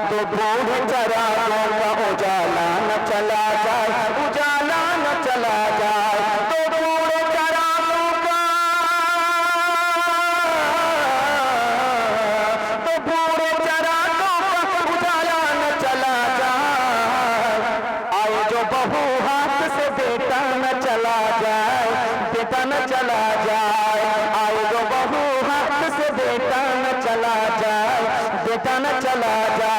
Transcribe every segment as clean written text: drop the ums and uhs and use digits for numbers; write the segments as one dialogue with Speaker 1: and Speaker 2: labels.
Speaker 1: तो बूढ़े चरागों का उजाला न चला जाए, उजाला न चला जाए। तो बूढ़े चरागों का, तो बूढ़े चरागों का उजाला न चला जाए। आए जो बहू हाथ से बेटा न चला जाए, बेटा न चला जाए। आए जो बहू हाथ से बेटा न चला जाए, बेटा न चला जाए।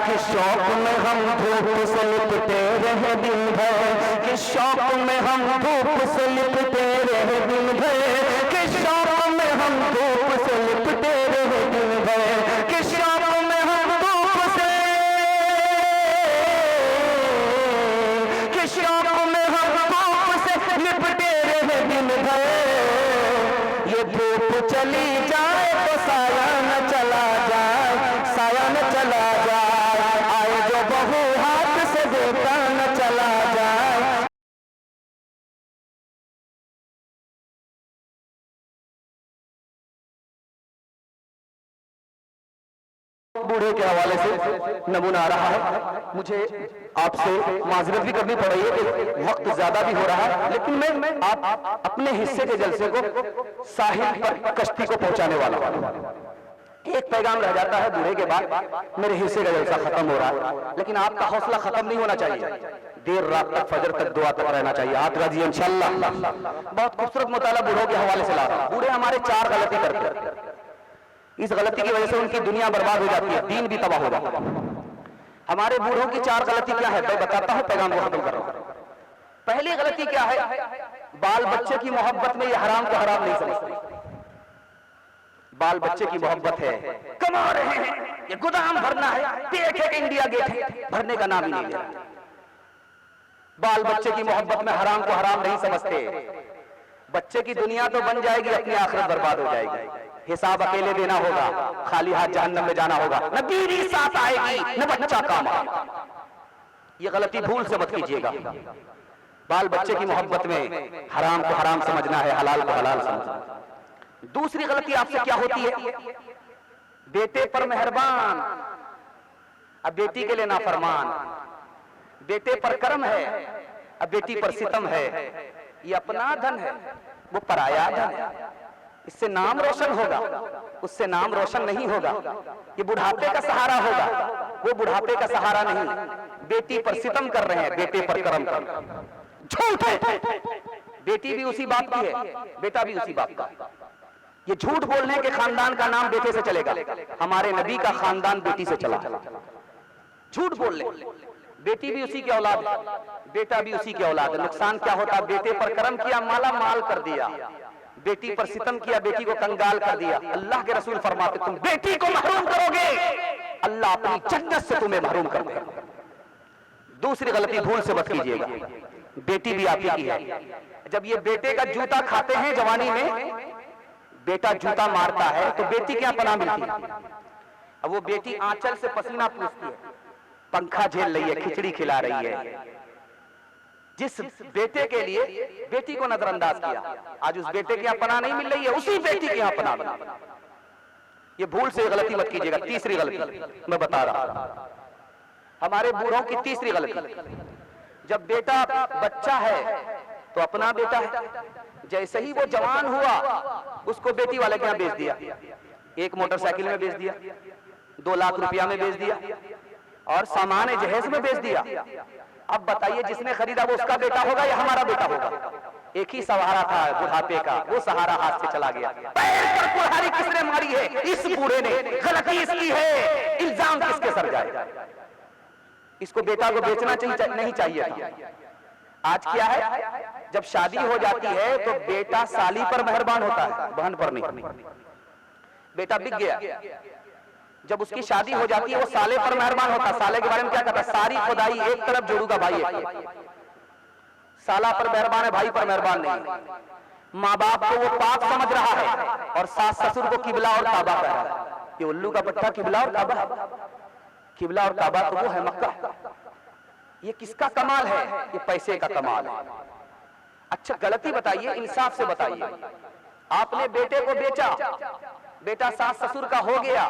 Speaker 1: कि शौक में हम धूप से लिपटे रहे दिन भर, कि शौक में हम धूप से लिपटे रहे दिन भर, कि शौक में हम धूप से लिपटे रहे दिन भर, कि शौक में हम धूप से, कि शौक में हम धूप से लिपटे रहे दिन भर। ये धूप चली जाए तो साया न चला जाए, साया न चला जाए। आए जो बहू हाथ से बेटा न चला जाए। बूढ़े के हवाले से नमूना आ रहा है। मुझे आपसे माजरत भी करनी पड़ रही है कि वक्त ज्यादा भी हो रहा है, लेकिन मैं आप अपने हिस्से के जलसे को साहिल पर कश्ती को पहुंचाने वाला हूं। एक पैगाम रह जाता है बूढ़े के बाद, मेरे हिस्से का जलसा खत्म हो रहा है, लेकिन आपका हौसला खत्म नहीं होना चाहिए। देर रात तक, फजर तक दुआ तक रहना चाहिए। हाथ रजिए इंशाल्लाह। बहुत खूबसूरत मुताला बूढ़ों के हवाले से ला रहा हूं। बूढ़े हमारे 4 गलती करते हैं, इस गलती की वजह से उनकी दुनिया बर्बाद हो जाती है, दीन भी तबाह हो जाता है। हमारे बूढ़ों की 4 गलती क्या है, मैं बताता हूं, पैगाम को खत्म कर रहा हूं। पहली गलती क्या है, बाल बच्चे की मोहब्बत में ये हराम को हराम नहीं समझते। बाल बच्चे की मोहब्बत है, कमा रहे हैं, ये गोदाम भरना है, पेट है, इंडिया गेट है, भरने का नाम ही नहीं ले रहा। बाल बच्चे की मोहब्बत में हराम को हराम नहीं समझते। बच्चे की दुनिया तो बन जाएगी, अपनी आखिरत बर्बाद हो जाएगी। हिसाब अकेले देना होगा, खाली हाथ जहन्नम में जाना होगा, न बीवी साथ आएगी न बच्चा काम आएगा। ये गलती भूल से मत कीजिएगा। बाल बच्चे की मोहब्बत में हराम को हराम समझना है, हलाल को हलाल समझना। दूसरी गलती आपसे क्या होती है, बेटे पर मेहरबान, अब बेटी के लिए नाफरमान। बेटे पर कर्म है, अब बेटी पर सितम है। ये अपना धन है, वो पराया धन है। इससे नाम रोशन होगा, उससे नाम रोशन नहीं होगा। ये बुढ़ापे का सहारा होगा, वो बुढ़ापे का सहारा नहीं। बेटी पर सितम कर रहे हैं, बेटे पर कर्म कर रहे हैं। झूठ है। बेटी भी उसी बाप की है, बेटा भी उसी बाप का। ये झूठ बोलने के खानदान का नाम बेटे से चलेगा। हमारे नबी का खानदान बेटी से चला। झूठ बोल ले, बेटी भी उसी की औलाद है, बेटा भी उसी की औलाद है। नुकसान क्या होता, बेटे पर कर्म किया, माला माल कर दिया। बेटी पर सितम किया, बेटी को कंगाल कर दिया। अल्लाह के रसूल फरमाते, तुम बेटी को महरूम करोगे, अल्लाह अपनी जन्नत से तुम्हें महरूम कर देगा। दूसरी गलती भूल से मत कीजिएगा, बेटी भी आप ही की है। जब ये बेटे का जूता खाते हैं जवानी में, बेटा जूता मारता है तो बेटी क्या पनाह मिलती है। अब वो बेटी आंचल से पसीना पूछती है, पंखा झेल रही है, खिचड़ी खिला रही है। जिस बेटे के लिए बेटी को नजरअंदाज किया, आज उस बेटे के यहाँ पनाह नहीं मिल रही है, उसी बेटी के यहाँ पनाह मिल रही है। ये भूल से गलती मत कीजिएगा। तीसरी गलती मैं बता रहा हूं, हमारे बूढ़ों की तीसरी गलती, जब बेटा बच्चा है तो अपना बेटा है, जैसे ही वो जवान हुआ उसको बेटी वाले के यहाँ बेच दिया। एक मोटरसाइकिल में बेच दिया, 2 लाख रुपया में बेच दिया और सामान जहेज में बेच दिया। अब बताइए, जिसने खरीदा वो उसका बेटा होगा या हमारा बेटा होगा? एक ही सहारा था बुढ़ापे का, वो सहारा हाथ से चला गया। पैर पर कुल्हाड़ी किसने मारी है? इस बूढ़े ने। गलती इसकी है, इल्जाम किसके सर जाए? इसको बेटा को बेचना नहीं चाहिए था। आज क्या है, जब शादी हो जाती है तो बेटा साली पर मेहरबान होता है, बहन पर नहीं। बेटा बिक गया, जब उसकी शादी हो जाती है वो साले पर मेहरबान होता है। साले के बारे में क्या कहता है? सारी खुदाई एक तरफ, जोड़ूगा भाई एक। साला पर मेहरबान है, भाई पर मेहरबान नहीं। माँ बाप को वो पाप समझ रहा है और सास ससुर को किबला और काबा कह रहा है। ये उल्लू का पट्टा किबला और काबा, किबला और काबा तो वो है मक्का। ये किसका कमाल है? ये पैसे का कमाल है। अच्छा गलती बताइए, इंसाफ से बताइए। आपने बेटे को बेचा, बेटा सास ससुर का हो गया,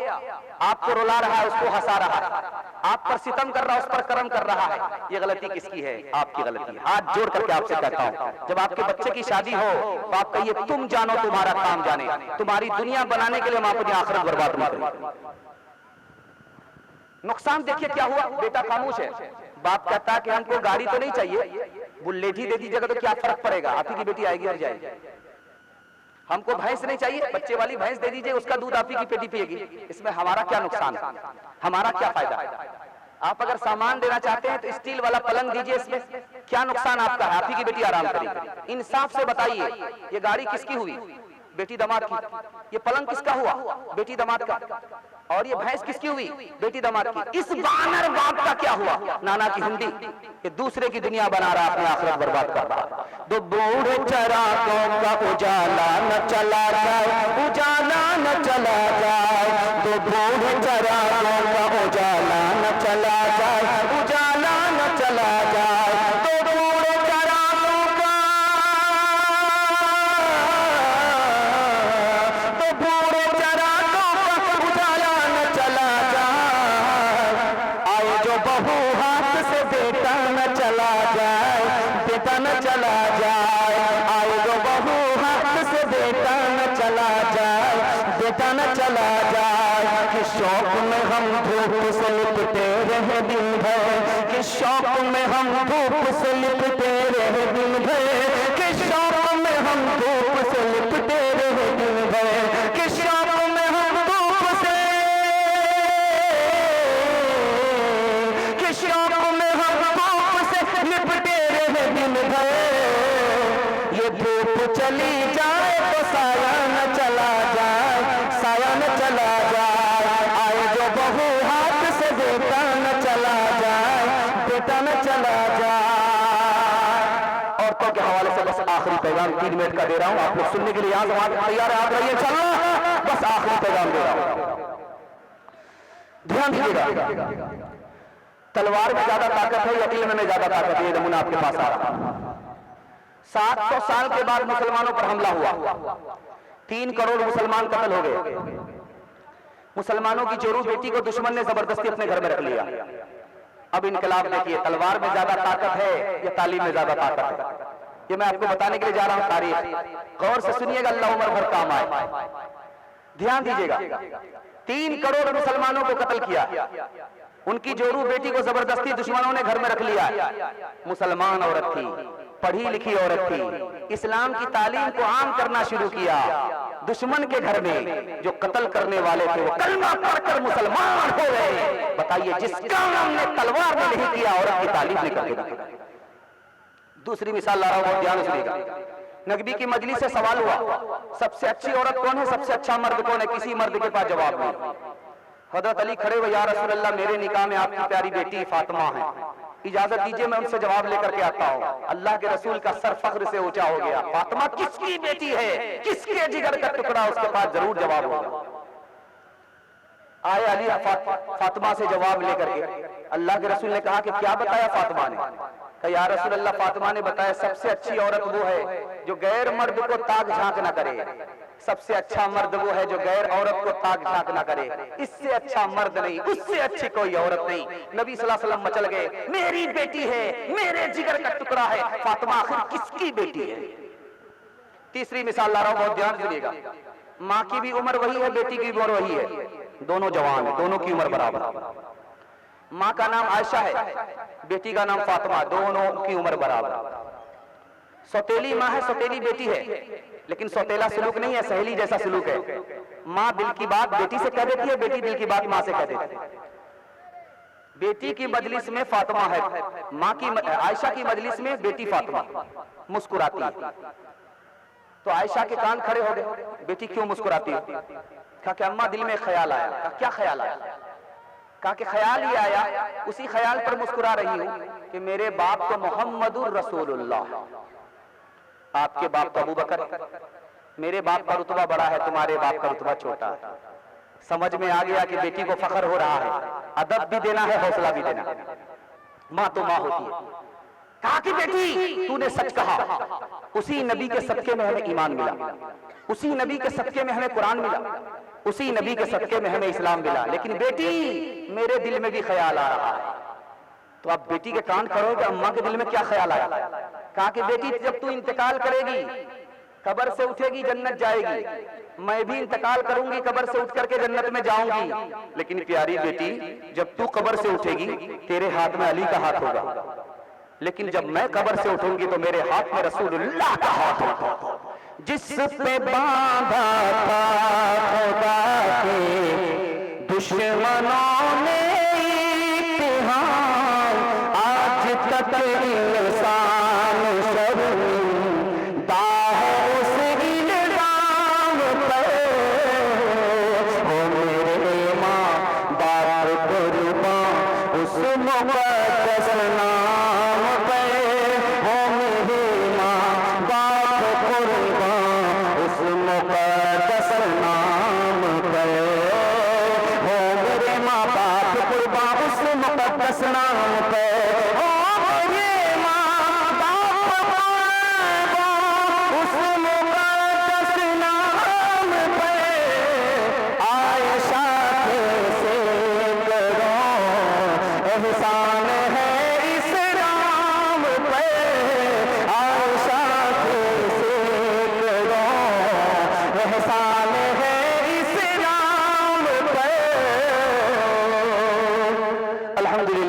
Speaker 1: आपको रुला रहा है, उसको हंसा रहा है। आप पर सितम कर रहा है, उस पर करम कर रहा है, ये गलती किसकी है? आपकी गलती है। हाथ जोड़ करके आपसे कहता हूं, जब आपके बच्चे की शादी हो तो आप कहिए तुम जानो तुम्हारा काम जाने, तुम्हारी दुनिया बनाने के लिए हम अपनी आखिरत बर्बाद न करें। नुकसान देखिए क्या हुआ, बेटा खामोश है, बाप कहता है कि हमको गाड़ी तो नहीं चाहिए, बुलेट ही दे दीजिएगा तो क्या फर्क पड़ेगा, आप ही की बेटी आएगी और जाएगी। हमको भैंस नहीं चाहिए, बच्चे वाली भैंस दे दीजिए, उसका दूध आप ही की बेटी पिएगी, इसमें हमारा क्या नुकसान, हमारा क्या फायदा? आप अगर सामान देना चाहते हैं तो स्टील वाला पलंग दीजिए, इसमें क्या नुकसान आपका है? आप ही की बेटी आराम करेगी। इंसाफ से बताइए, ये गाड़ी किसकी हुई? बेटी दामाद की। ये पलंग किसका हुआ? बेटी दामाद का। और ये भैंस किसकी हुई? बेटी दामाद की। इस बानर बाप का क्या हुआ? नाना की हुंडी। ये दूसरे की दुनिया बना रहा, अपनी आखिरत बर्बाद कर रहा। दो बूढ़े चरागों का उजाला न चला जाए, उजाला न चला जाए, दो बूढ़े चरागों का उजाला न चला जाए, उजाला न चला जाए, दो बूढ़े चरागों का, दो बूढ़े चरागों का उजाला न चला जाए, आए जो बहू हाथ से बेटा न चला जाए, बेटा न चला जाए, आए जो बहू हाथ से बेटा न चला जाए, बेटा न चला जाए, कि शौक में हम धूप से लिपटे रहे दिन भर, कि शौक में हम धूप से लिपटे रहे दिन भर, कि शौक में हम धूप से लिपटे रहे दिन भर, कि शौक में हम धूप से, कि शौक में हम धूप से लिपटे रहे दिन भर, ये धूप चली जाए तो साया न चला जाए, साया न चला जाए, आए जो बहू हाथ से बेटा न चला जाए, बेटा न चला जाए। औरतों के हवाले से बस आखिरी पैगाम 3 मिनट का दे रहा हूं, आप लोग सुनने के लिए यहां जमात तैयार है, आप रहिए इंशाअल्लाह, बस आखिरी पैगाम दे रहा हूं, ध्यान दीजिएगा। तलवार में ज्यादा ताकत है या इल्म में ज्यादा ताकत है? ये नमूना आपके पास आ रहा है। 700 साल के बाद मुसलमानों पर हमला हुआ, 3 करोड़ मुसलमान कत्ल हो गए। मुसलमानों की जोरू बेटी को दुश्मन ने जबरदस्ती अपने घर में रख लिया। अब इनकलाब देखिए, तलवार में ज्यादा ताकत है या तालीम में ज्यादा ताकत है? ये मैं आपको बताने के लिए जा रहा हूं तारीख, गौर से सुनिएगा, अल्लाह उम्र भर काम आए, ध्यान दीजिएगा। 3 करोड़ मुसलमानों को कत्ल किया, उनकी जोरू बेटी को जबरदस्ती दुश्मनों ने घर में रख लिया। मुसलमान औरत थी, पढ़ी लिखी औरत थी, इस्लाम की तालीम को आम करना शुरू किया। दुश्मन के घर में जो कत्ल करने वाले थे वो कलमा पढ़कर मुसलमान हो गए। बताइए, जिस काम ने तलवार ने नहीं किया, औरत की तालीम ने करके दिखाया। दूसरी मिसाल ला रहा हूं, बहुत ध्यान से सुनिएगा। नबी की मजलिस से सवाल हुआ, सबसे अच्छी औरत कौन है, सबसे अच्छा मर्द कौन है? किसी मर्द के पास जवाब नहीं। हजरत अली खड़े हुए, या रसूल अल्लाह, मेरे निकाह में आपकी प्यारी बेटी फातिमा है, इजाजत दीजिए मैं उनसे जवाब लेकर के आता हूं। अल्लाह के रसूल का सर फख्र से ऊंचा हो गया। फातिमा किसकी बेटी है, किसके जिगर का टुकड़ा, उसके पास जरूर जवाब होगा। आए अली फातिमा से जवाब लेकर के, अल्लाह के रसूल ने कहा कि क्या बताया फातिमा ने? कहा, या रसूल अल्लाह, फातिमा ने बताया सबसे अच्छी औरत वो है जो गैर मर्द को ताक झांक न करे, सबसे अच्छा मर्द वो है जो गैर औरत को ताक झांक ना करे, इससे अच्छा मर्द नहीं, उससे अच्छी कोई औरत नहीं। नबी सल्लल्लाहु अलैहि वसल्लम मचल गए, मेरी बेटी है, मेरे जिगर का टुकड़ा है, फातिमा आखिर किसकी बेटी है? तीसरी मिसाल ला रहा हूं, बहुत ध्यान सुनिएगा। माँ की भी उम्र वही है, बेटी की भी उम्र वही है, दोनों जवान है, दोनों की उम्र बराबर। माँ का नाम आयशा है, बेटी का नाम फातिमा, दोनों की उम्र बराबर। सौतेली माँ है, सौतेली बेटी है, लेकिन सौतेला सलूक नहीं है, सहेली जैसा सलूक है। माँ दिल की बात बेटी से कह देती है, बेटी दिल की बात माँ से कह देती है। बेटी की मजलिस में फातिमा है, माँ की आयशा की मजलिस में बेटी फातिमा मुस्कुराती है। तो आयशा के कान खड़े हो गए, बेटी क्यों मुस्कुराती है? कहा कि अम्मा दिल में ख्याल आया। कहा क्या ख्याल आया? कहा कि ख्याल ये आया, उसी ख्याल पर मुस्कुरा रही हूं कि मेरे बाप को मोहम्मदुर रसूलुल्लाह, आपके बाप तो अबू बकर, मेरे बाप का रुतबा बड़ा है, तुम्हारे बाप का रुतबा छोटा है। समझ में आ गया कि बेटी को फख्र हो रहा है, अदब भी देना है, हौसला भी देना है। माँ तो माँ होती है। कहा कि बेटी तूने सच कहा, उसी नबी के सदके में हमें ईमान मिला, उसी नबी के सदके में हमें कुरान मिला, उसी नबी के सदके में हमें इस्लाम मिला। लेकिन बेटी, मेरे दिल में भी ख्याल आ रहा है। तो आप बेटी के कान खड़े हो कि अम्मा के दिल में क्या ख्याल आया? कहा कि बेटी, जब तू इंतकाल करेगी, कब्र से उठेगी, जन्नत जाएगी। मैं भी इंतकाल करूंगी, कब्र से उठ करके जन्नत में जाऊंगी। लेकिन प्यारी बेटी, जब तू कब्र से उठेगी, तेरे हाथ में अली का हाथ होगा। लेकिन जब मैं कब्र से उठूंगी तो मेरे हाथ में रसूलुल्लाह का हाथ होगा। जिस पे बांधा था खुदा के दुश्मनों ने इत्तेहाद, आज तक इंसान शर्मिंदा है उस इल्जाम पर। हो मेरे माँ बाप कुर्बान उस मुक़द्दस नाम पे। हो मेरे माँ बाप कुर्बान उस मुक़द्दस नाम पे। हो मेरे माँ बाप कुर्बान उस मुक़द्दस नाम पे। हो मेरे माँ बाप कुर्बान उस मुक़द्दस नाम पे। आयशा से करो एहसान